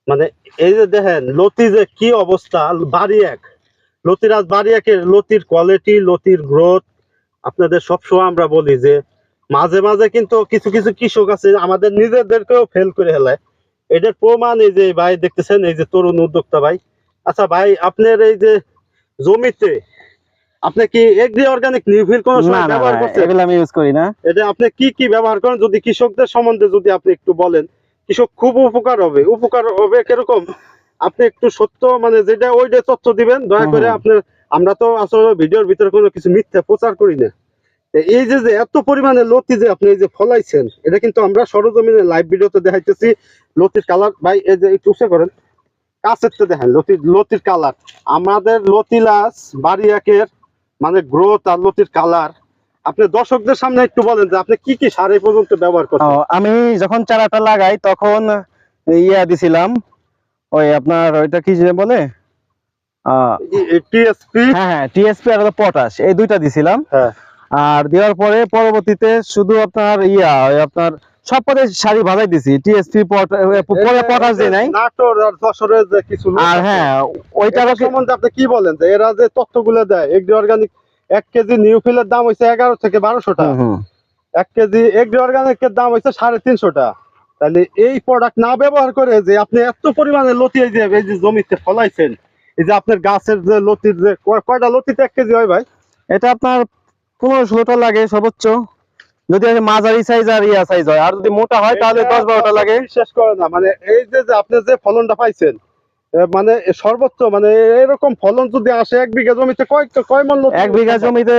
মানে এই যে দেখেন লতি যে কি অবস্থা, বাড়ি এক লতিরাজ বাড়ি একের লতির কোয়ালিটি, লতির গ্রোথ আপনাদের সবসময় আমরা বলি যে মাঝে মাঝে কিন্তু কিছু কিছু কৃষক আছে আমাদের নিজেদেরকেও ফেল করে ফেলায়। এটার প্রমাণ এই যে ভাই দেখতেছেন, এই যে তরুণ উদ্যোক্তা ভাই। আচ্ছা ভাই, আপনার এই যে জমিতে আপনি কি এগ্রি অর্গানিক নিউফিল কোন না সময় না ব্যবহার না, করছেন? এগুলো আমি ইউজ করি না। এটা আপনি কি কি ব্যবহার করেন, যদি কৃষকদের সম্বন্ধে যদি আপনি একটু বলেন, কৃষক খুব উপকার হবে। উপকার হবে কিরকম, আপনি একটু সত্য মানে যেটা ওইটা তথ্য দিবেন দয়া হুম করে। হুম। আপনার আমরা তো আসলে ভিডিওর ভিতরে কোনো কিছু মিথ্যা প্রচার করি না। এই যে যে এত পরিমাণে লতি যে আপনি এই যে ফলাইছেন, এটা কিন্তু আমরা সরজমিনে লাইভ ভিডিওতে দেখাইতেছি। লতির কালার ভাই এই যে একটু উঁচা করেন, কাছের তো দেখেন লতির লতির কালার। আমাদের লতিলাস বাড়ি একের মানে গ্রোথ আর লতির কালার, আপনি দর্শকদের সামনে একটু বলেন যে আপনি কি কি সার এই পর্যন্ত ব্যবহার করছেন। আমি যখন চারাটা লাগাই তখন ইয়া দিছিলাম, ওই আপনার ওইটা কি যে বলে, টিএসপি। হ্যাঁ হ্যাঁ, টিএসপি আর পটাশ, এই দুইটা দিছিলাম। হ্যাঁ, আর দেওয়ার পরে পরবর্তীতে শুধু আপনার ইয়া ওই আপনার সব পদে সারি ভাজাই দিছি, টিএসপি পরে পটাশ দিই নাই। নাটোর আর যশোরের যে কিছু লোক আর আছে, হ্যাঁ, ওইটারও এটার সম্বন্ধে আপনি কি বলেন যে এরা যে তথ্যগুলো দেয়, এগ্রি অর্গানিক 1 কেজি নিউফিলের দাম হচ্ছে 11 থেকে 1200 টাকা। 1 কেজি এগ্রি অর্গানিকের দাম হচ্ছে 350 টাকা। তাহলে এই প্রোডাক্ট না ব্যবহার করে যে আপনি এত পরিমাণে লতি এই যে জমিতে ফলাইছেন, এই যে আপনার গাছের যে লতির যে কয়টা লতিতে 1 কেজি হয় ভাই? এটা আপনার 15-16টা লাগে সর্বোচ্চ, যদি মাঝারি সাইজ আর ইয়া সাইজ হয়। আর যদি মোটা হয় তাহলে এটা 10-12টা লাগে। বিশ্বাস করে না, মানে এই যে যে আপনি যে ফলনটা পাইছেন, মানে সর্বোচ্চ মানে এরকম ফলন যদি আসে 1 বিঘা জমিতে কয় কয় মন লতি? 1 বিঘা জমিতে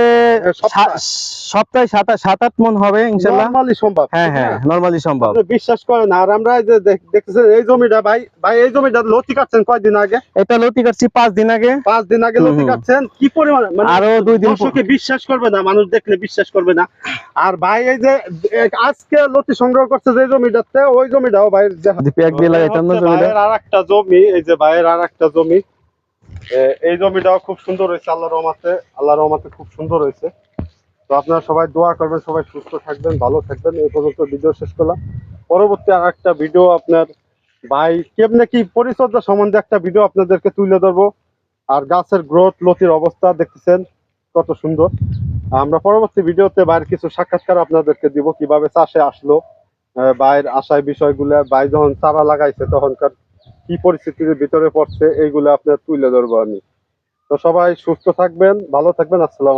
সপ্তাহে সপ্তাহে 7-8 মন হবে ইনশাল্লাহ। নরমালি সম্ভব, হ্যাঁ ঠিক হ্যাঁ, না? নরমালি সম্ভব। আপনি বিশ্বাস করেন। আর আমরা এই যে দেখতেছেন এই জমিটা ভাই, ভাই এই জমিটা লতি কাটছেন কয়দিন আগে? এটা লতি কাটছি 5 দিন আগে। 5 দিন আগে লতি কাটছেন, কি পরিমাণে মানে আরো 2 দিন দর্শকে বিশ্বাস করবে না, মানুষ দেখলে বিশ্বাস করবে না। আর ভাই এই যে আজকে লতি সংগ্রহ করছে যে জমিটাতে, ওই জমিটাও ভাই এক দিয়ে লাগাইতাম না জমিটা। ভাইয়ের আর একটা জমি, এই যে ভাইয়ের আর একটা জমি, এই জমিটাও খুব সুন্দর হয়েছে আল্লাহর রহমতে। আল্লাহর রহমতে খুব সুন্দর হয়েছে। তো আপনারা সবাই দোয়া করবেন, সবাই সুস্থ থাকবেন, ভালো থাকবেন। এই পর্যন্ত ভিডিও শেষ করলাম। পরবর্তী আর একটা ভিডিও আপনার ভাই কেমনে কি পরিচর্যা সম্বন্ধে একটা ভিডিও আপনাদেরকে তুলে ধরবো। আর গাছের গ্রোথ লতির অবস্থা দেখতেছেন কত সুন্দর। আমরা পরবর্তী ভিডিওতে বাইরের কিছু সাক্ষাৎকার আপনাদেরকে দিব, কিভাবে চাষে আসলো, বাইরের আশায় বিষয়গুলো, ভাই যখন চারা লাগাইছে তখনকার কি পরিস্থিতির ভিতরে পড়ছে, এইগুলো আপনার তুলে ধরবো আমি। তো সবাই সুস্থ থাকবেন, ভালো থাকবেন। আসসালাম।